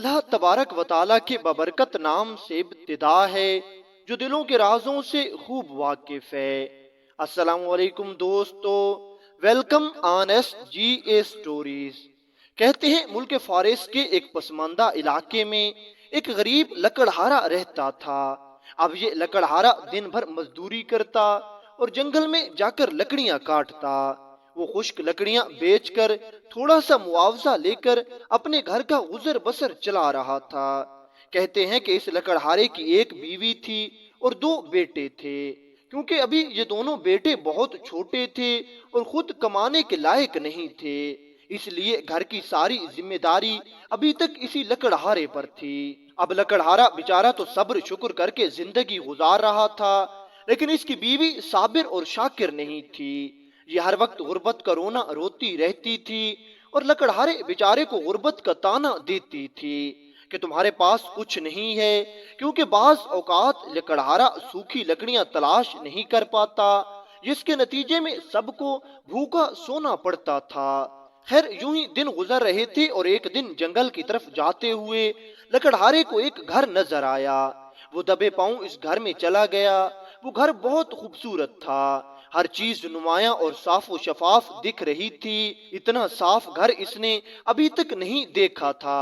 اللہ تبارک و تعالیٰ کے ببرکت نام سے ابتدا ہے جو دلوں کے رازوں سے خوب واقف ہے۔ السلام علیکم دوستو، welcome on S G A stories. کہتے ہیں ملک فارس کے ایک پسماندہ علاقے میں ایک غریب لکڑہارا رہتا تھا۔ اب یہ لکڑہارا دن بھر مزدوری کرتا اور جنگل میں جا کر لکڑیاں کاٹتا۔ وہ خشک لکڑیاں بیچ کر تھوڑا سا معاوضہ لے کر اپنے گھر کا گزر بسر چلا رہا تھا۔ کہتے ہیں کہ اس لکڑہارے کی ایک بیوی تھی اور 2 بیٹے تھے۔ کیونکہ ابھی یہ دونوں بیٹے بہت چھوٹے تھے اور خود کمانے کے لائق نہیں تھے، اس لیے گھر کی ساری ذمہ داری ابھی تک اسی لکڑہارے پر تھی۔ اب لکڑہارا بیچارہ تو صبر شکر کر کے زندگی گزار رہا تھا، لیکن اس کی بیوی صابر اور شاکر نہیں تھی۔ یہ ہر وقت غربت کا رونا روتی رہتی تھی اور لکڑہارے بیچارے کو غربت کا تانا دیتی تھی کہ تمہارے پاس کچھ نہیں ہے، کیونکہ بعض اوقات لکڑہارا سوکھی لکڑیاں تلاش نہیں کر پاتا، جس کے نتیجے میں سب کو بھوکا سونا پڑتا تھا۔ خیر یوں ہی دن گزر رہے تھے اور ایک دن جنگل کی طرف جاتے ہوئے لکڑہارے کو ایک گھر نظر آیا۔ وہ دبے پاؤں اس گھر میں چلا گیا۔ وہ گھر بہت خوبصورت تھا، ہر چیز نمایاں اور صاف و شفاف دکھ رہی تھی۔ اتنا صاف گھر اس نے ابھی تک نہیں دیکھا تھا۔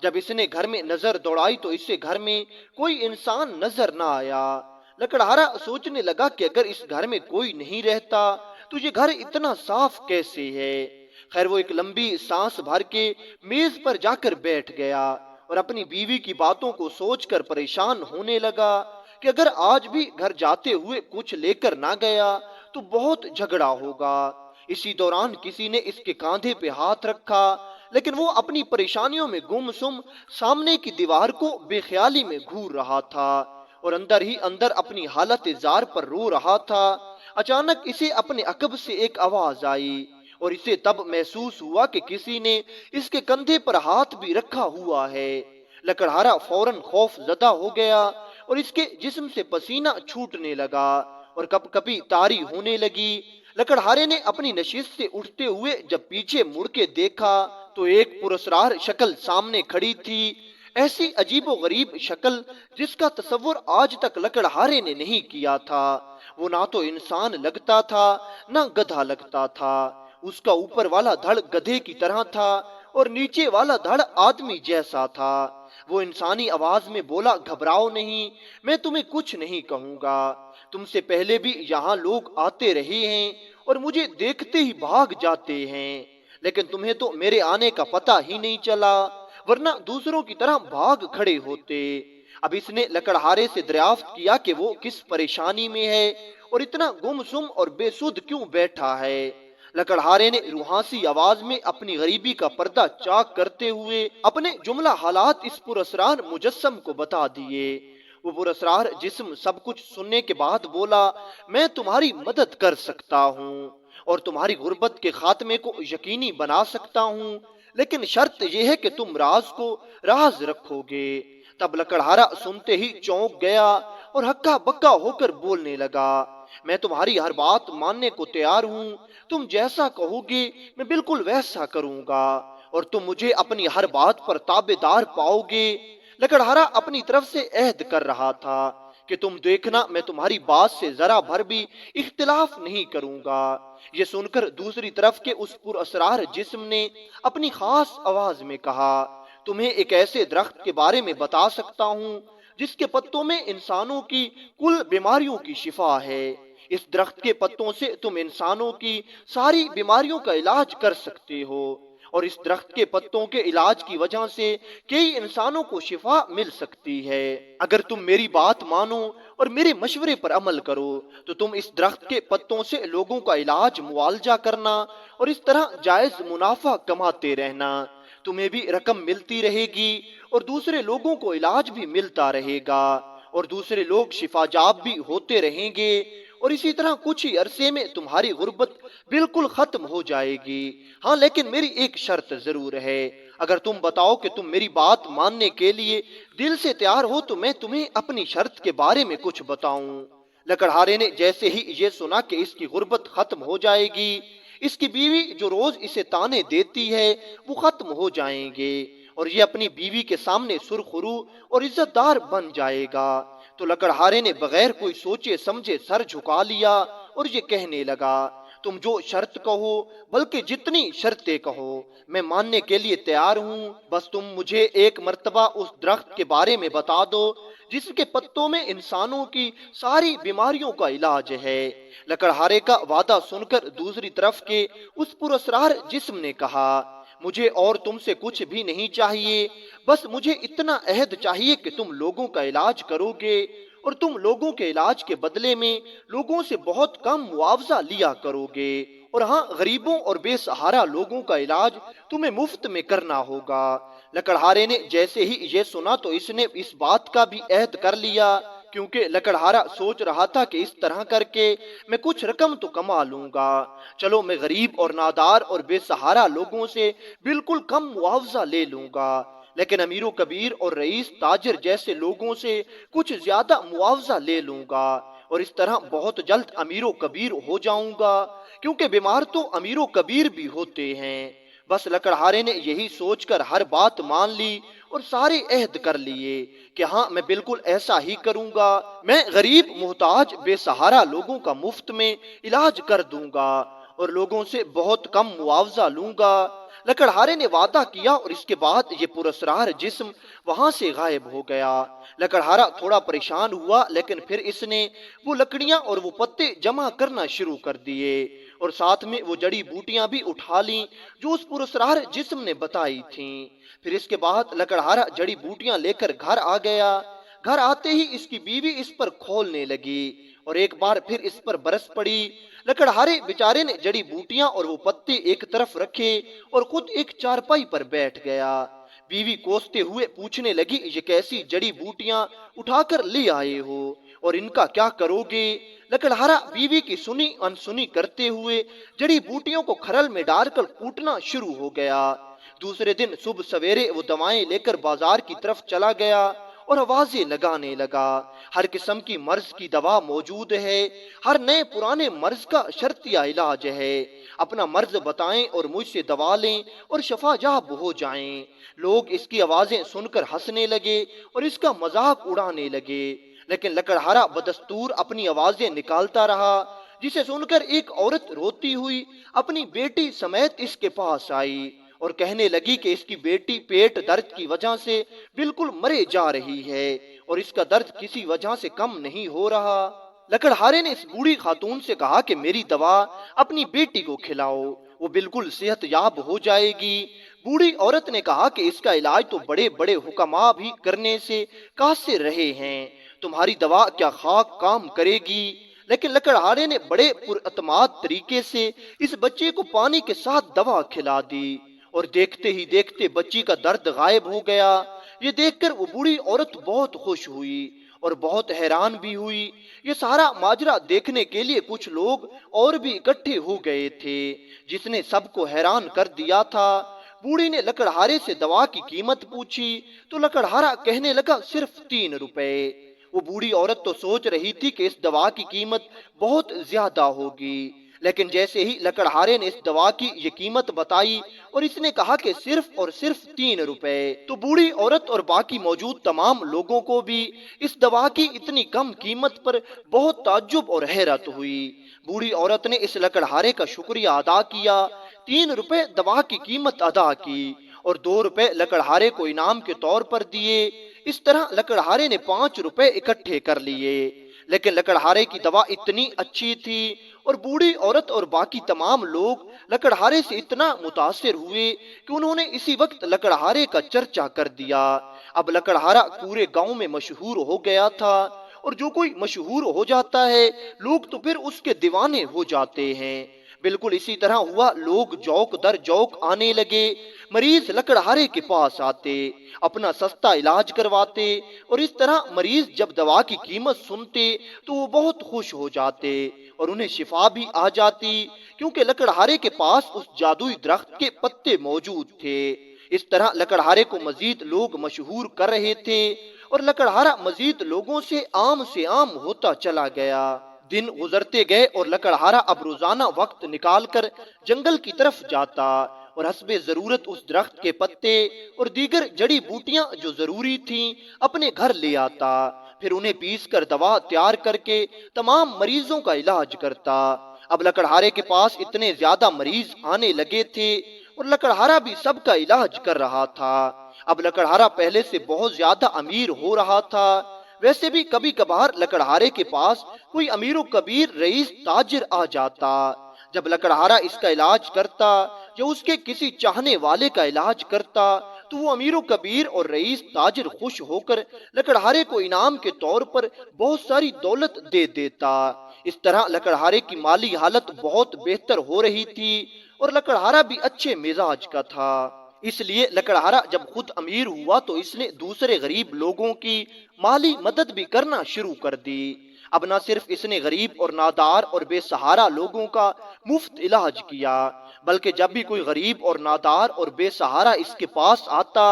جب اس نے گھر میں نظر دوڑائی تو اسے گھر میں کوئی انسان نظر نہ آیا۔ لکڑہارا سوچنے لگا کہ اگر اس گھر میں کوئی نہیں رہتا تو یہ گھر اتنا صاف کیسے ہے۔ خیر وہ ایک لمبی سانس بھر کے میز پر جا کر بیٹھ گیا اور اپنی بیوی کی باتوں کو سوچ کر پریشان ہونے لگا کہ اگر آج بھی گھر جاتے ہوئے کچھ لے کر نہ گیا تو بہت جھگڑا ہوگا۔ اسی دوران کسی نے اس کے کاندھے پہ ہاتھ رکھا، لیکن وہ اپنی پریشانیوں میں گم سم سامنے کی دیوار کو بے خیالی میں گھور رہا تھا اور اندر ہی اندر اپنی حالت زار پر رو رہا تھا۔ اچانک اسے اپنے عقب سے ایک آواز آئی اور اسے تب محسوس ہوا کہ کسی نے اس کے کندھے پر ہاتھ بھی رکھا ہوا ہے۔ لکڑہارا فوراً خوف زدہ ہو گیا اور اس کے جسم سے پسینہ چھوٹنے لگا اور کپ کپی طاری ہونے لگی۔ لکڑہارے نے اپنی نشست سے اٹھتے ہوئے جب پیچھے مڑ کے دیکھا تو ایک پراسرار شکل سامنے کھڑی تھی، ایسی عجیب و غریب شکل جس کا تصور آج تک لکڑہارے نے نہیں کیا تھا۔ وہ نہ تو انسان لگتا تھا نہ گدھا لگتا تھا۔ اس کا اوپر والا دھڑ گدھے کی طرح تھا اور نیچے والا دھڑ آدمی جیسا تھا۔ وہ انسانی آواز میں بولا، گھبراؤ نہیں، میں تمہیں کچھ نہیں کہوں گا۔ تم سے پہلے بھی یہاں لوگ آتے رہے ہیں اور مجھے دیکھتے ہی بھاگ جاتے ہیں، لیکن تمہیں تو میرے آنے کا پتہ ہی نہیں چلا، ورنہ دوسروں کی طرح بھاگ کھڑے ہوتے۔ اب اس نے لکڑہارے سے دریافت کیا کہ وہ کس پریشانی میں ہے اور اتنا گم سم اور بے سدھ کیوں بیٹھا ہے۔ لکڑہارے نے روحانسی آواز میں اپنی غریبی کا پردہ چاک کرتے ہوئے اپنے جملہ حالات اس پراسرار مجسم کو بتا دیے۔ وہ پراسرار جسم سب کچھ سننے کے بعد بولا، میں تمہاری مدد کر سکتا ہوں اور تمہاری غربت کے خاتمے کو یقینی بنا سکتا ہوں، لیکن شرط یہ ہے کہ تم راز کو راز رکھو گے۔ تب لکڑہارا سنتے ہی چونک گیا اور ہکا بکا ہو کر بولنے لگا، میں تمہاری ہر بات ماننے کو تیار ہوں، تم جیسا کہو گے میں بالکل ویسا کروں گا اور تم مجھے اپنی ہر بات پر تابع دار پاؤ گے۔ لکڑہارا اپنی طرف سے عہد کر رہا تھا کہ تم دیکھنا میں تمہاری بات سے ذرا بھر بھی اختلاف نہیں کروں گا۔ یہ سن کر دوسری طرف کے اس پراسرار جسم نے اپنی خاص آواز میں کہا، تمہیں ایک ایسے درخت کے بارے میں بتا سکتا ہوں جس کے پتوں میں انسانوں کی کل بیماریوں کی شفا ہے۔ اس درخت کے پتوں سے تم انسانوں کی ساری بیماریوں کا علاج کر سکتے ہو اور اس درخت کے پتوں کے علاج کی وجہ سے کئی انسانوں کو شفا مل سکتی ہے۔ اگر تم میری بات مانو اور میرے مشورے پر عمل کرو تو تم اس درخت کے پتوں سے لوگوں کا علاج معالجہ کرنا اور اس طرح جائز منافع کماتے رہنا۔ تمہیں بھی رقم ملتی رہے گی اور دوسرے لوگوں کو علاج بھی ملتا رہے گا اور دوسرے لوگ شفا جاب بھی ہوتے رہیں گے اور اسی طرح کچھ ہی عرصے میں تمہاری غربت بالکل ختم ہو جائے گی۔ ہاں لیکن میری ایک شرط ضرور ہے، اگر تم بتاؤ کہ تم میری بات ماننے کے لیے دل سے تیار ہو تو میں تمہیں اپنی شرط کے بارے میں کچھ بتاؤں۔ لکڑہارے نے جیسے ہی یہ سنا کہ اس کی غربت ختم ہو جائے گی، اس کی بیوی جو روز اسے تانے دیتی ہے وہ ختم ہو جائیں گے اور یہ اپنی بیوی کے سامنے سرخرو اور عزت دار بن جائے گا۔ تو لکڑہارے نے بغیر کوئی سوچے سمجھے سر جھکا لیا اور یہ کہنے لگا، تم جو شرط کہو، بلکہ جتنی شرطیں کہو، میں ماننے کے لیے تیار ہوں، بس تم مجھے ایک مرتبہ اس درخت کے بارے میں بتا دو جس کے پتوں میں انسانوں کی ساری بیماریوں کا علاج ہے۔ لکڑہارے کا وعدہ سن کر دوسری طرف کے اس پراسرار جسم نے کہا، مجھے اور تم سے کچھ بھی نہیں چاہیے، بس مجھے اتنا عہد چاہیے کہ تم لوگوں کا علاج کرو گے اور تم لوگوں کے علاج کے بدلے میں لوگوں سے بہت کم معاوضہ لیا کرو گے، اور ہاں غریبوں اور بے سہارا لوگوں کا علاج تمہیں مفت میں کرنا ہوگا۔ لکڑہارے نے جیسے ہی یہ سنا تو اس نے اس بات کا بھی عہد کر لیا، کیونکہ لکڑہارا سوچ رہا تھا کہ اس طرح کر کے میں کچھ رقم تو کما لوں گا، چلو میں غریب اور نادار اور بے سہارا لوگوں سے بالکل کم معاوضہ لے لوں گا، لیکن امیر و کبیر اور رئیس تاجر جیسے لوگوں سے کچھ زیادہ معاوضہ لے لوں گا، اور اس طرح بہت جلد امیر و کبیر ہو جاؤں گا، کیونکہ بیمار تو امیر و کبیر بھی ہوتے ہیں۔ بس لکڑہارے نے یہی سوچ کر ہر بات مان لی اور سارے عہد کر لیے کہ ہاں میں بالکل ایسا ہی کروں گا، میں غریب محتاج بے سہارا لوگوں کا مفت میں علاج کر دوں گا اور لوگوں سے بہت کم معاوضہ لوں گا۔ لکڑہارے نے وعدہ کیا اور اس کے بعد یہ پراسرار جسم وہاں سے غائب ہو گیا۔ لکڑہارا تھوڑا پریشان ہوا، لیکن پھر اس نے وہ لکڑیاں اور وہ پتے جمع کرنا شروع کر دیے اور ساتھ میں وہ جڑی بوٹیاں بھی اٹھا لیں جو اس پراسرار جسم نے بتائی تھیں۔ پھر اس کے بعد لکڑہارا جڑی بوٹیاں لے کر گھر آ گیا۔ گھر آتے ہی اس کی بیوی اس پر کھولنے لگی اور ایک بار پھر اس پر برس پڑی۔ لکڑہارے بیچارے نے جڑی بوٹیاں اور وہ پتے ایک طرف رکھے اور خود ایک چارپائی پر بیٹھ گیا۔ بیوی کوستے ہوئے پوچھنے لگی، یہ کیسی جڑی بوٹیاں اٹھا کر لے آئے ہو اور ان کا کیا کرو گے؟ لکڑہارا بیوی کی سنی انسنی کرتے ہوئے جڑی بوٹیوں کو کھرل میں ڈال کر کوٹنا شروع ہو گیا۔ دوسرے دن صبح سویرے وہ دوائیں لے کر بازار کی طرف چلا گیا اور آوازیں لگانے لگا، ہر قسم کی مرض کی دوا موجود ہے، ہر نئے پرانے مرض کا شرطیہ علاج ہے، اپنا مرض بتائیں اور مجھ سے دوا لیں اور شفا یاب ہو جائیں۔ لوگ اس کی آوازیں سن کر ہنسنے لگے اور اس کا مذاق اڑانے لگے، لیکن لکڑہارا بدستور اپنی آوازیں نکالتا رہا، جسے سن کر ایک عورت روتی ہوئی اپنی بیٹی سمیت اس کے پاس آئی اور کہنے لگی کہ اس کی بیٹی پیٹ درد کی وجہ سے بالکل مرے جا رہی ہے اور اس کا درد کسی وجہ سے کم نہیں ہو رہا۔ لکڑہارے نے اس بوڑھی خاتون سے کہا کہ میری دوا اپنی بیٹی کو کھلاؤ، وہ بالکل صحت یاب ہو جائے گی۔ بوڑھی عورت نے کہا کہ اس کا علاج تو بڑے بڑے حکماء بھی کرنے سے قاصر رہے ہیں، تمہاری دوا کیا خاک کام کرے گی؟ لیکن لکڑہارے نے بڑے پراعتماد طریقے سے اس بچے کو پانی کے ساتھ دوا کھلا دی اور دیکھتے ہی دیکھتے بچی کا درد غائب ہو گیا۔ یہ دیکھ کر وہ بوڑھی عورت بہت خوش ہوئی اور بہت حیران بھی ہوئی۔ یہ سارا ماجرا دیکھنے کے لیے کچھ لوگ اور بھی اکٹھے ہو گئے تھے، جس نے سب کو حیران کر دیا تھا۔ بوڑھی نے لکڑہارے سے دوا کی قیمت پوچھی تو لکڑہارا کہنے لگا صرف 3 روپے۔ وہ بوڑھی عورت تو سوچ رہی تھی کہ اس دوا کی قیمت بہت زیادہ ہوگی، لیکن جیسے ہی لکڑہارے نے اس دوا کی یہ قیمت بتائی اور اس نے کہا کہ صرف اور صرف 3 روپے، تو بوڑھی عورت اور باقی موجود تمام لوگوں کو بھی اس دوا کی اتنی کم قیمت پر بہت تعجب اور حیرت ہوئی۔ بوڑھی عورت نے اس لکڑہارے کا شکریہ ادا کیا، 3 روپے دوا کی قیمت ادا کی اور 2 روپے لکڑہارے کو انعام کے طور پر دیے۔ اس طرح لکڑہارے نے 5 روپے اکٹھے کر لیے، لیکن لکڑہارے کی دوا اتنی اچھی تھی اور بوڑھی عورت اور باقی تمام لوگ لکڑہارے سے اتنا متاثر ہوئے کہ انہوں نے اسی وقت لکڑہارے کا چرچا کر دیا۔ اب لکڑہارا پورے گاؤں میں مشہور ہو گیا تھا، اور جو کوئی مشہور ہو جاتا ہے لوگ تو پھر اس کے دیوانے ہو جاتے ہیں۔ بالکل اسی طرح ہوا، لوگ جوک در جوک آنے لگے، مریض لکڑہارے کے پاس آتے، اپنا سستا علاج کرواتے، اور اس طرح مریض جب دوا کی قیمت سنتے تو وہ بہت خوش ہو جاتے اور انہیں شفا بھی آ جاتی، کیونکہ لکڑہارے کے پاس اس جادوئی درخت کے پتے موجود تھے۔ اس طرح لکڑہارے کو مزید لوگ مشہور کر رہے تھے اور لکڑہارا مزید لوگوں سے عام ہوتا چلا گیا۔ دن گزرتے گئے اور لکڑہارا اب روزانہ وقت نکال کر جنگل کی طرف جاتا اور حسب ضرورت اس درخت کے پتے اور دیگر جڑی بوٹیاں جو ضروری تھیں اپنے گھر لے آتا، پھر انہیں پیس کر دوا تیار کر کے تمام مریضوں کا علاج کرتا۔ اب لکڑہارے کے پاس اتنے زیادہ مریض آنے لگے تھے اور لکڑہارا بھی سب کا علاج کر رہا تھا۔ اب لکڑہارا پہلے سے بہت زیادہ امیر ہو رہا تھا۔ ویسے بھی کبھی کبھار لکڑہارے کے پاس کوئی امیر و کبیر رئیس تاجر آ جاتا۔ جب لکڑہارا اس کا علاج کرتا یا اس کے کسی چاہنے والے کا علاج کرتا تو وہ امیر و کبیر اور رئیس تاجر خوش ہو کر لکڑہارے کو انعام کے طور پر بہت ساری دولت دے دیتا۔ اس طرح لکڑہارے کی مالی حالت بہت بہتر ہو رہی تھی اور لکڑہارا بھی اچھے مزاج کا تھا۔ اس لیے لکڑہارا جب خود امیر ہوا تو اس نے دوسرے غریب لوگوں کی مالی مدد بھی کرنا شروع کر دی۔ اب نہ صرف اس نے غریب اور نادار اور بے سہارا لوگوں کا مفت علاج کیا، بلکہ جب بھی کوئی غریب اور نادار اور بے سہارا اس کے پاس آتا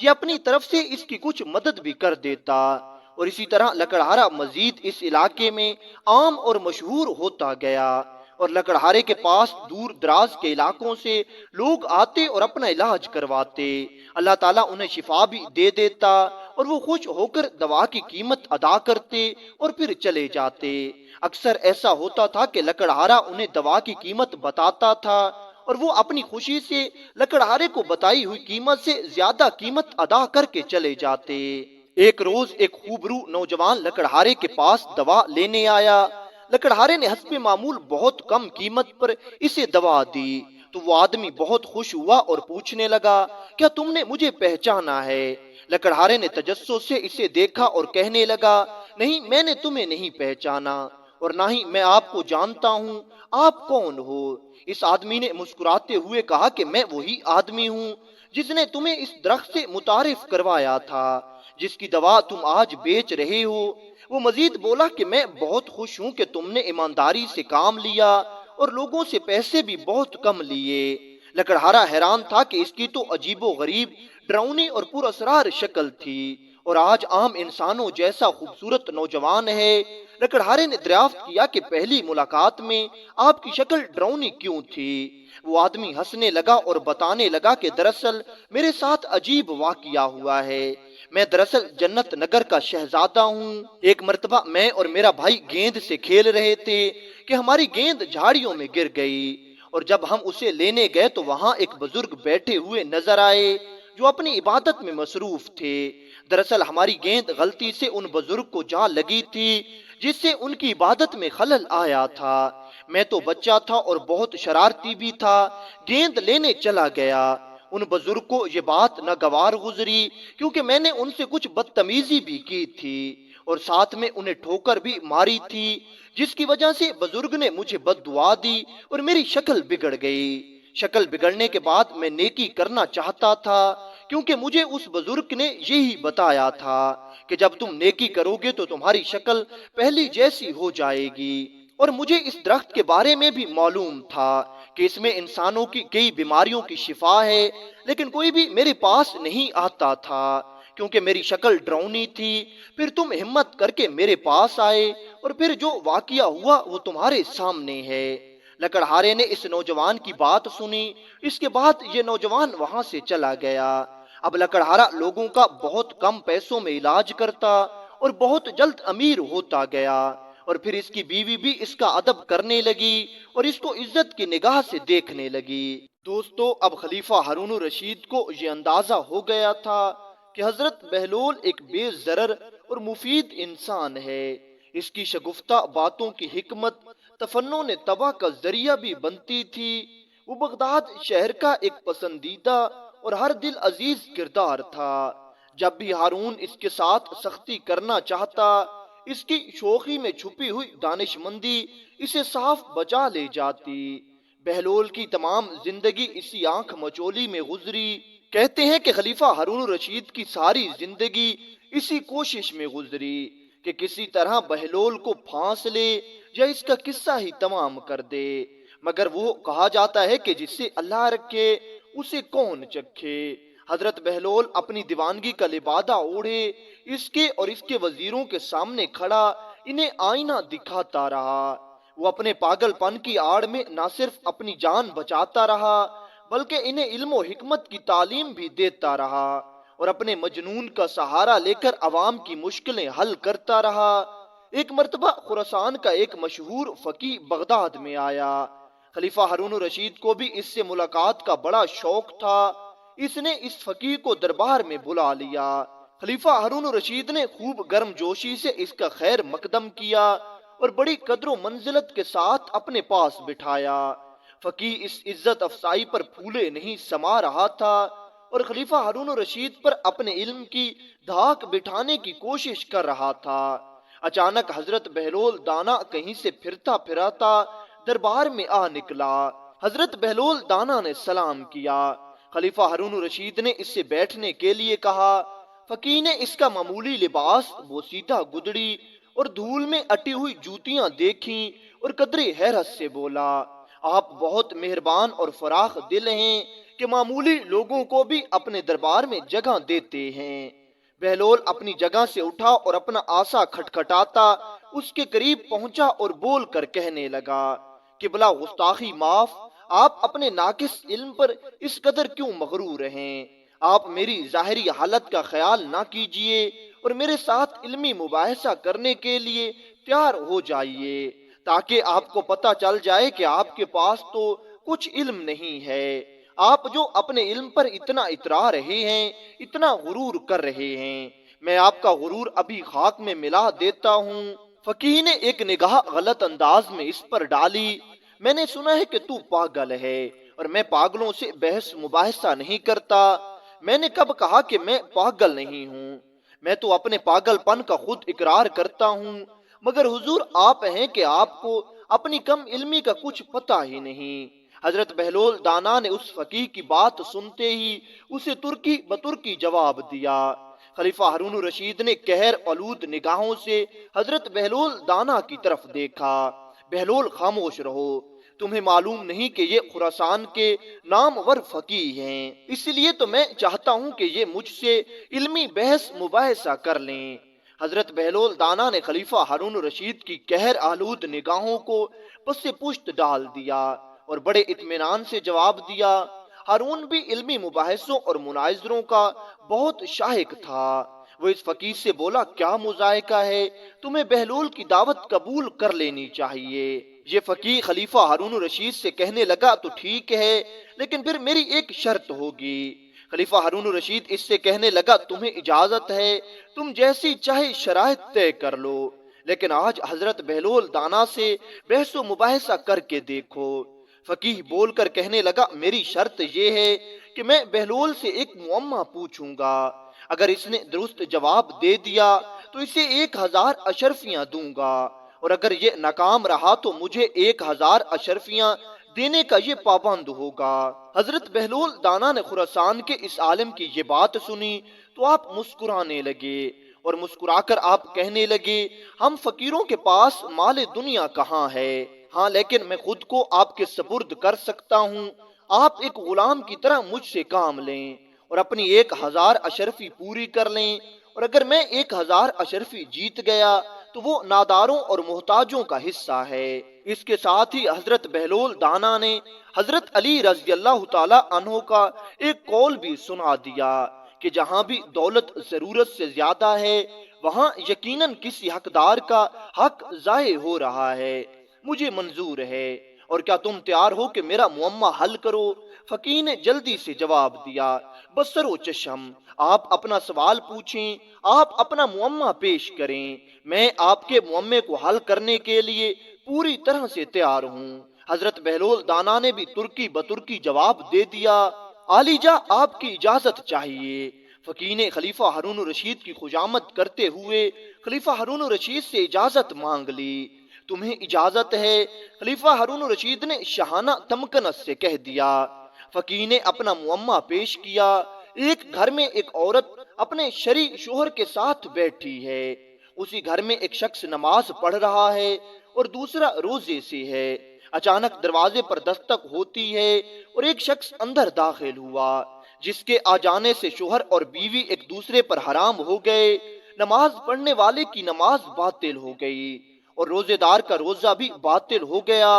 یہ اپنی طرف سے اس کی کچھ مدد بھی کر دیتا۔ اور اسی طرح لکڑہارا مزید اس علاقے میں عام اور مشہور ہوتا گیا اور لکڑہارے کے پاس دور دراز کے علاقوں سے لوگ آتے اور اپنا علاج کرواتے۔ اللہ تعالیٰ انہیں شفا بھی دے دیتا اور وہ خوش ہو کر دوا کی قیمت ادا کرتے اور پھر چلے جاتے۔ اکثر ایسا ہوتا تھا کہ لکڑہارا انہیں دوا کی قیمت بتاتا تھا اور وہ اپنی خوشی سے لکڑہارے کو بتائی ہوئی قیمت سے زیادہ قیمت ادا کر کے چلے جاتے۔ ایک روز ایک خوبرو نوجوان لکڑہارے کے پاس دوا لینے آیا۔ لکڑہارے نے حسب معمول بہت کم قیمت پر اسے دوا دی تو وہ آدمی بہت خوش ہوا اور پوچھنے لگا، کیا تم نے مجھے پہچانا ہے؟ لکڑہارے نے تجسس سے اسے دیکھا اور کہنے لگا، نہیں، میں نے تمہیں نہیں پہچانا اور نہ ہی میں آپ کو جانتا ہوں، آپ کون ہو؟ اس آدمی نے مسکراتے ہوئے کہا کہ میں وہی آدمی ہوں جس نے تمہیں اس درخت سے متعارف کروایا تھا جس کی دوا تم آج بیچ رہے ہو۔ وہ مزید بولا کہ میں بہت خوش ہوں کہ تم نے ایمانداری سے کام لیا اور لوگوں سے پیسے بھی بہت کم لیے۔ لکڑہارا حیران تھا کہ اس کی تو عجیب و غریب، ڈراؤنی اور پر اسرار شکل تھی اور آج عام انسانوں جیسا خوبصورت نوجوان ہے۔ لکڑہارے نے دریافت کیا کہ پہلی ملاقات میں آپ کی شکل ڈراؤنی کیوں تھی؟ وہ آدمی ہنسنے لگا اور بتانے لگا کہ دراصل میرے ساتھ عجیب واقعہ ہوا ہے۔ میں دراصل جنت نگر کا شہزادہ ہوں۔ ایک مرتبہ میں اور میرا بھائی گیند سے کھیل رہے تھے کہ ہماری گیند جھاڑیوں میں گر گئی اور جب ہم اسے لینے گئے تو وہاں ایک بزرگ بیٹھے ہوئے نظر آئے جو اپنی عبادت میں مصروف تھے۔ دراصل ہماری گیند غلطی سے ان بزرگ کو جا لگی تھی جس سے ان کی عبادت میں خلل آیا تھا۔ میں تو بچہ تھا اور بہت شرارتی بھی تھا، گیند لینے چلا گیا۔ ان بزرگ کو یہ بات ناگوار گزری کیونکہ میں نے ان سے کچھ بدتمیزی بھی کی تھی اور ساتھ میں انہیں ٹھوکر بھی ماری تھی، جس کی وجہ سے بزرگ نے مجھے بد دعا دی اور میری شکل بگڑ گئی۔ شکل بگڑنے کے بعد میں نیکی کرنا چاہتا تھا کیونکہ مجھے اس بزرگ نے یہی بتایا تھا کہ جب تم نیکی کرو گے تو تمہاری شکل پہلی جیسی ہو جائے گی، اور مجھے اس درخت کے بارے میں بھی معلوم تھا کہ اس میں انسانوں کی کئی بیماریوں کی شفا ہے، لیکن کوئی بھی میرے پاس نہیں آتا تھا کیونکہ میری شکل ڈراؤنی تھی۔ پھر تم ہمت کر کے میرے پاس آئے اور پھر جو واقعہ ہوا وہ تمہارے سامنے ہے۔ لکڑہارے نے اس نوجوان کی بات سنی، اس کے بعد یہ نوجوان وہاں سے چلا گیا۔ اب لکڑہارا لوگوں کا بہت کم پیسوں میں علاج کرتا اور بہت جلد امیر ہوتا گیا، اور پھر اس کی بیوی بھی اس کا ادب کرنے لگی اور اس کو عزت کی نگاہ سے دیکھنے لگی۔ دوستو، اب خلیفہ ہارون الرشید کو یہ اندازہ ہو گیا تھا کہ حضرت بہلول ایک بے ضرر اور مفید انسان ہے۔ اس کی شگفتہ باتوں کی حکمت تفنن طبع کا ذریعہ بھی بنتی تھی۔ وہ بغداد شہر کا ایک پسندیدہ اور ہر دل عزیز کردار تھا۔ جب بھی ہارون اس کے ساتھ سختی کرنا چاہتا، اس کی شوخی میں چھپی ہوئی دانش مندی اسے صاف بچا لے جاتی۔ بہلول کی تمام زندگی اسی آنکھ مچولی میں گزری۔ کہتے ہیں کہ خلیفہ ہارون الرشید کی ساری زندگی اسی کوشش میں گزری کہ کسی طرح بہلول کو پھانس لے یا اس کا قصہ ہی تمام کر دے، مگر وہ کہا جاتا ہے کہ جسے اللہ رکھے اسے کون چکھے۔ حضرت بہلول اپنی دیوانگی کا لبادہ اوڑھے اس کے اور اس کے وزیروں کے سامنے کھڑا انہیں آئینہ دکھاتا رہا۔ وہ اپنے پاگل پن کی آڑ میں نہ صرف اپنی جان بچاتا رہا بلکہ انہیں علم و حکمت کی تعلیم بھی دیتا رہا اور اپنے مجنون کا سہارا لے کر عوام کی مشکلیں حل کرتا رہا۔ ایک مرتبہ خراسان کا ایک مشہور فقیہ بغداد میں آیا۔ خلیفہ ہارون الرشید کو بھی اس سے ملاقات کا بڑا شوق تھا۔ اس نے اس فقیہ کو دربار میں بلا لیا۔ خلیفہ ہارون الرشید نے خوب گرم جوشی سے اس کا خیر مقدم کیا اور بڑی قدر و منزلت کے ساتھ اپنے پاس بٹھایا۔ فقیہ اس عزت افزائی پر پھولے نہیں سما رہا تھا اور خلیفہ ہارون الرشید پر اپنے علم کی دھاک بٹھانے کی کوشش کر رہا تھا۔ اچانک حضرت بہلول دانا کہیں سے پھرتا پھراتا دربار میں آ نکلا۔ حضرت بہلول دانا نے سلام کیا۔ خلیفہ ہارون الرشید نے اس سے بیٹھنے کے لیے کہا۔ فقیہ نے اس کا معمولی لباس، بوسیدہ گدڑی اور دھول میں اٹی ہوئی جوتیاں دیکھیں اور قدرے حیرت سے بولا، آپ بہت مہربان اور فراخ دل ہیں کہ معمولی لوگوں کو بھی اپنے دربار میں جگہ دیتے ہیں۔ بہلول اپنی جگہ سے اٹھا اور اپنا آسا کھٹکھٹاتا اس کے قریب پہنچا اور بول کر کہنے لگا کہ بلا گستاخی معاف، آپ اپنے ناقص علم پر اس قدر کیوں مغرور ہیں؟ آپ میری ظاہری حالت کا خیال نہ کیجیے اور میرے ساتھ علمی مباحثہ کرنے کے لیے تیار ہو جائیے تاکہ آپ کو پتہ چل جائے کہ آپ کے پاس تو کچھ علم نہیں ہے۔ آپ جو اپنے علم پر اتنا اترا رہے ہیں، اتنا غرور کر رہے ہیں، میں آپ کا غرور ابھی خاک میں ملا دیتا ہوں۔ فقیہ نے ایک نگاہ غلط انداز میں اس پر ڈالی۔ میں نے سنا ہے کہ تو پاگل ہے اور میں پاگلوں سے بحث مباحثہ نہیں کرتا۔ میں نے کب کہا کہ میں پاگل نہیں ہوں؟ میں تو اپنے پاگل پن کا خود اقرار کرتا ہوں، مگر حضور آپ ہیں کہ آپ کو اپنی کم علمی کا کچھ پتہ ہی نہیں۔ حضرت بہلول دانا نے اس فقیہ کی بات سنتے ہی اسے ترکی بترکی جواب دیا۔ خلیفہ ہارون الرشید نے قہر آلود نگاہوں سے حضرت بہلول دانا کی طرف دیکھا۔ بہلول خاموش رہو، تمہیں معلوم نہیں کہ یہ خراسان کے نامور فقیہ ہیں، اس لیے تو میں چاہتا ہوں کہ یہ مجھ سے علمی بحث مباحثہ کر لیں۔ حضرت بہلول دانا نے خلیفہ ہارون الرشید کی قہر آلود نگاہوں کو پس پشت ڈال دیا اور بڑے اطمینان سے جواب دیا۔ ہارون بھی علمی مباحثوں اور مناظروں کا بہت شائق تھا۔ وہ اس فقیر سے بولا، کیا مذائقہ ہے، تمہیں بہلول کی دعوت قبول کر لینی چاہیے۔ یہ فقیر خلیفہ ہارون الرشید سے کہنے لگا، تو ٹھیک ہے، لیکن پھر میری ایک شرط ہوگی۔ خلیفہ ہارون الرشید اس سے کہنے لگا، تمہیں اجازت ہے، تم جیسی چاہے شرائط طے کر لو، لیکن آج حضرت بہلول دانا سے بحث و مباحثہ کر کے دیکھو۔ فقیہ بول کر کہنے لگا، میری شرط یہ ہے کہ میں بہلول سے ایک معمہ پوچھوں گا، اگر اس نے درست جواب دے دیا تو اسے 1000 اشرفیاں دوں گا، اور اگر یہ ناکام رہا تو مجھے 1000 اشرفیاں دینے کا یہ پابند ہوگا۔ حضرت بہلول دانا نے خراسان کے اس عالم کی یہ بات سنی تو آپ مسکرانے لگے اور مسکرا کر آپ کہنے لگے، ہم فقیروں کے پاس مال دنیا کہاں ہے، ہاں لیکن میں خود کو آپ کے سپرد کر سکتا ہوں۔ آپ ایک غلام کی طرح مجھ سے کام لیں اور اپنی 1000 اشرفی پوری کر لیں، اور اگر میں 1000 اشرفی جیت گیا تو وہ ناداروں اور محتاجوں کا حصہ ہے۔ اس کے ساتھ ہی حضرت بہلول دانا نے حضرت علی رضی اللہ تعالی عنہ کا ایک قول بھی سنا دیا کہ جہاں بھی دولت ضرورت سے زیادہ ہے وہاں یقیناً کسی حقدار کا حق ضائع ہو رہا ہے، مجھے منظور ہے، اور کیا تم تیار ہو کہ میرا معمہ حل کرو؟ فقیہ نے جلدی سے جواب دیا، بسر و چشم، آپ اپنا سوال پوچھیں، آپ اپنا معمہ پیش کریں، میں آپ کے معمے کو حل کرنے کے لیے پوری طرح سے تیار ہوں۔ حضرت بہلول دانا نے بھی ترکی بترکی جواب دے دیا، عالی جاں آپ کی اجازت چاہیے۔ فقیہ نے خلیفہ ہارون الرشید کی خوشامد کرتے ہوئے خلیفہ ہارون الرشید سے اجازت مانگ لی۔ تمہیں اجازت ہے، خلیفہ ہارون الرشید نے شاہانہ تمکنت سے کہہ دیا۔ فقیہ نے اپنا معمہ پیش کیا، ایک گھر میں ایک عورت اپنے شرعی شوہر کے ساتھ بیٹھی ہے، اسی گھر میں ایک شخص نماز پڑھ رہا ہے اور دوسرا روزے سے ہے۔ اچانک دروازے پر دستک ہوتی ہے اور ایک شخص اندر داخل ہوا، جس کے آ جانے سے شوہر اور بیوی ایک دوسرے پر حرام ہو گئے۔ نماز پڑھنے والے کی نماز باطل ہو گئی اور روزے دار کا روزہ بھی باطل ہو گیا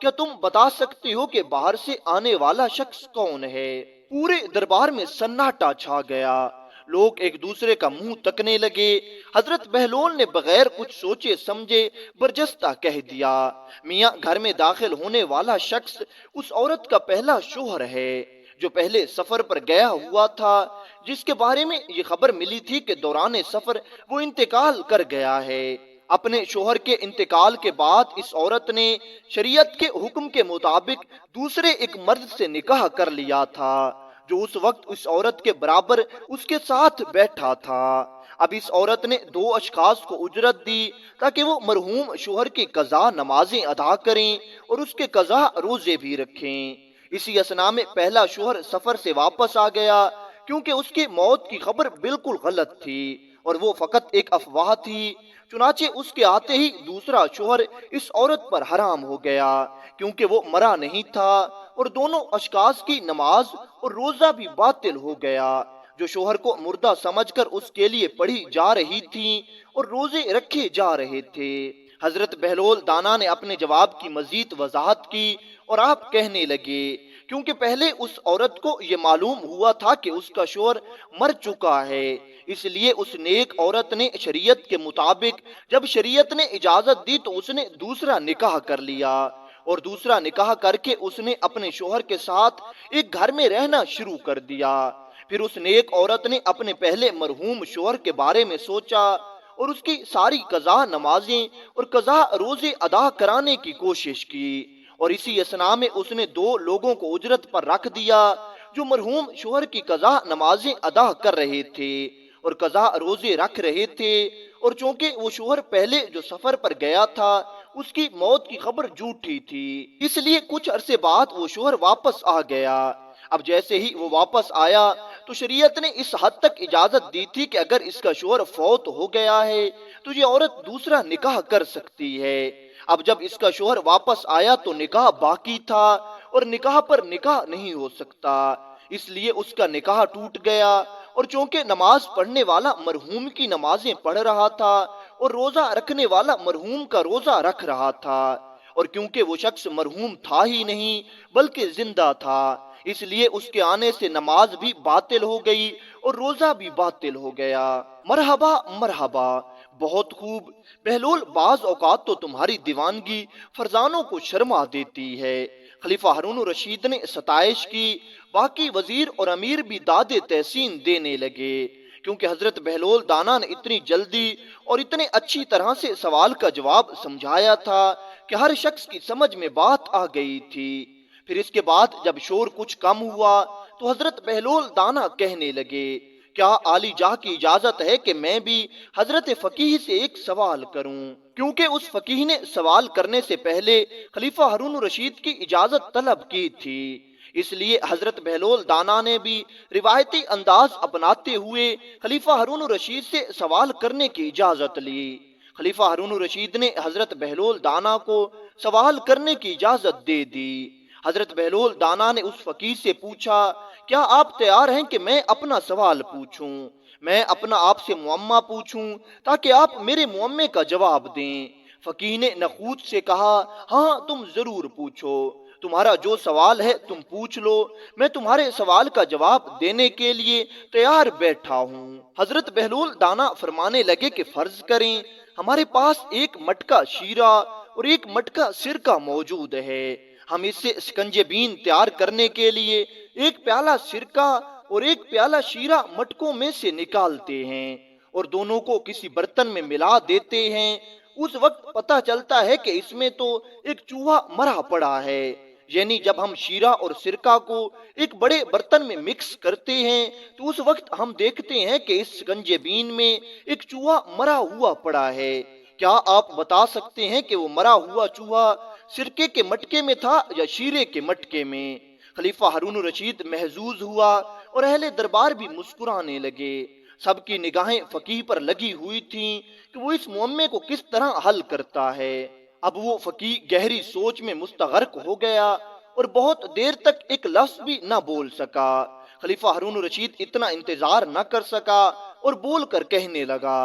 کیا تم بتا سکتے ہو کہ باہر سے آنے والا شخص کون ہے؟ پورے دربار میں سناٹا چھا گیا، لوگ ایک دوسرے کا منہ تکنے لگے۔ حضرت بہلول نے بغیر کچھ سوچے سمجھے برجستہ کہہ دیا، میاں گھر میں داخل ہونے والا شخص اس عورت کا پہلا شوہر ہے جو پہلے سفر پر گیا ہوا تھا، جس کے بارے میں یہ خبر ملی تھی کہ دوران سفر وہ انتقال کر گیا ہے۔ اپنے شوہر کے انتقال کے بعد اس عورت نے شریعت کے حکم کے مطابق دوسرے ایک مرد سے نکاح کر لیا تھا جو اس وقت اس عورت کے برابر اس کے ساتھ بیٹھا تھا۔ اب اس عورت نے دو اشخاص کو اجرت دی تاکہ وہ مرحوم شوہر کی قضا نمازیں ادا کریں اور اس کے قضا روزے بھی رکھیں۔ اسی اثنا میں پہلا شوہر سفر سے واپس آ گیا کیونکہ اس کی موت کی خبر بالکل غلط تھی اور وہ فقط ایک افواہ تھی۔ چنانچہ اس کے آتے ہی دوسرا شوہر اس عورت پر حرام ہو گیا کیونکہ وہ مرا نہیں تھا، اور دونوں اشخاص کی نماز اور روزہ بھی باطل ہو گیا جو شوہر کو مردہ سمجھ کر اس کے لیے پڑھی جا رہی تھی اور روزے رکھے جا رہے تھے۔ حضرت بہلول دانا نے اپنے جواب کی مزید وضاحت کی اور آپ کہنے لگے، کیونکہ پہلے اس عورت کو یہ معلوم ہوا تھا کہ اس کا شوہر مر چکا ہے، اس لیے اس نیک عورت نے شریعت کے مطابق جب شریعت نے اجازت دی تو اس نے دوسرا نکاح کر لیا، اور دوسرا نکاح کر کے اس نے اپنے شوہر کے ساتھ ایک گھر میں رہنا شروع کر دیا۔ پھر اس نیک عورت نے اپنے پہلے مرحوم شوہر کے بارے میں سوچا اور اس کی ساری قضا نمازیں اور قضا روزے ادا کرانے کی کوشش کی، اور اسی اثنا میں اس نے دو لوگوں کو اجرت پر رکھ دیا جو مرحوم شوہر کی قضا نمازیں ادا کر رہے تھے اور قضا روزے رکھ رہے تھے، اور چونکہ وہ شوہر پہلے جو سفر پر گیا تھا اس کی موت کی خبر جھوٹی تھی، اس لیے کچھ عرصے بعد وہ شوہر واپس آ گیا۔ اب جیسے ہی وہ واپس آیا تو شریعت نے اس حد تک اجازت دی تھی کہ اگر اس کا شوہر فوت ہو گیا ہے تو یہ عورت دوسرا نکاح کر سکتی ہے۔ اب جب اس کا شوہر واپس آیا تو نکاح باقی تھا اور نکاح پر نکاح نہیں ہو سکتا، اس لیے اس کا نکاح ٹوٹ گیا، اور چونکہ نماز پڑھنے والا مرحوم کی نمازیں پڑھ رہا تھا اور روزہ رکھنے والا مرحوم کا روزہ رکھ رہا تھا، اور کیونکہ وہ شخص مرحوم تھا ہی نہیں بلکہ زندہ تھا، اس لیے اس کے آنے سے نماز بھی باطل ہو گئی اور روزہ بھی باطل ہو گیا۔ مرحبا مرحبا، بہت خوب بہلول، بعض اوقات تو تمہاری دیوانگی فرزانوں کو شرما دیتی ہے۔ خلیفہ ہارون الرشید نے ستائش کی، باقی وزیر اور امیر بھی داد تحسین دینے لگے، کیونکہ حضرت بہلول دانا نے اتنی جلدی اور اتنے اچھی طرح سے سوال کا جواب سمجھایا تھا کہ ہر شخص کی سمجھ میں بات آ گئی تھی۔ پھر اس کے بعد جب شور کچھ کم ہوا تو حضرت بہلول دانا کہنے لگے، کیا عالی جاہ کی اجازت ہے کہ میں بھی حضرت فقیہ سے ایک سوال کروں؟ کیونکہ اس فقیہ نے سوال کرنے سے پہلے خلیفہ ہارون الرشید کی اجازت طلب کی تھی، اس لیے حضرت بہلول دانا نے بھی روایتی انداز اپناتے ہوئے خلیفہ ہارون الرشید سے سوال کرنے کی اجازت لی۔ خلیفہ ہارون الرشید نے حضرت بہلول دانا کو سوال کرنے کی اجازت دے دی۔ حضرت بہلول دانا نے اس فقیہ سے پوچھا، کیا آپ تیار ہیں کہ میں اپنا سوال پوچھوں؟ میں اپنا آپ سے معمہ پوچھوں تاکہ آپ میرے معمے کا جواب دیں۔ فقیہ نے نخوت سے کہا، ہاں تم ضرور پوچھو، تمہارا جو سوال ہے تم پوچھ لو، میں تمہارے سوال کا جواب دینے کے لیے تیار بیٹھا ہوں۔ حضرت بہلول دانا فرمانے لگے کہ فرض کریں ہمارے پاس ایک مٹکا شیرہ اور ایک مٹکا سرکہ موجود ہے، ہم اس سے شکنجے بین تیار کرنے کے لیے ایک پیالہ سرکہ اور ایک پیالہ شیرہ مٹکوں میں سے نکالتے ہیں اور دونوں کو کسی برتن میں ملا دیتے ہیں۔ اس وقت پتہ چلتا ہے کہ اس میں تو ایک چوہا مرا پڑا ہے، یعنی جب ہم شیرہ اور سرکہ کو ایک بڑے برتن میں مکس کرتے ہیں تو اس وقت ہم دیکھتے ہیں کہ اس شکنجے بین میں ایک چوہا مرا ہوا پڑا ہے۔ کیا آپ بتا سکتے ہیں کہ وہ مرا ہوا چوہا سرکے کے مٹکے میں تھا یا شیرے کے مٹکے میں؟ خلیفہ ہارون الرشید محظوظ ہوا اور اہل دربار بھی مسکرانے لگے۔ سب کی نگاہیں فقیہ پر لگی ہوئی تھیں کہ وہ اس معمے کو کس طرح حل کرتا ہے۔ اب وہ فقیہ گہری سوچ میں مستغرق ہو گیا اور بہت دیر تک ایک لفظ بھی نہ بول سکا۔ خلیفہ ہارون الرشید اتنا انتظار نہ کر سکا اور بول کر کہنے لگا،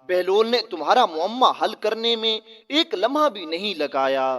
بہلول نے تمہارا معمہ حل کرنے میں ایک لمحہ بھی نہیں لگایا،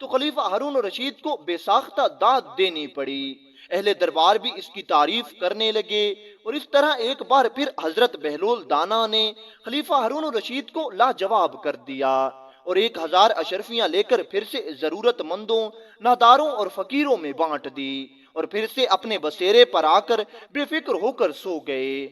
تو خلیفہ ہارون الرشید کو بے ساختہ داد دینی پڑی۔ اہل دربار بھی اس کی تعریف کرنے لگے، اور اس طرح ایک بار پھر حضرت بہلول دانا نے خلیفہ ہارون الرشید کو لاجواب کر دیا، اور 1000 اشرفیاں لے کر پھر سے ضرورت مندوں، ناداروں اور فقیروں میں بانٹ دی، اور پھر سے اپنے بسیرے پر آ کر بے فکر ہو کر سو گئے۔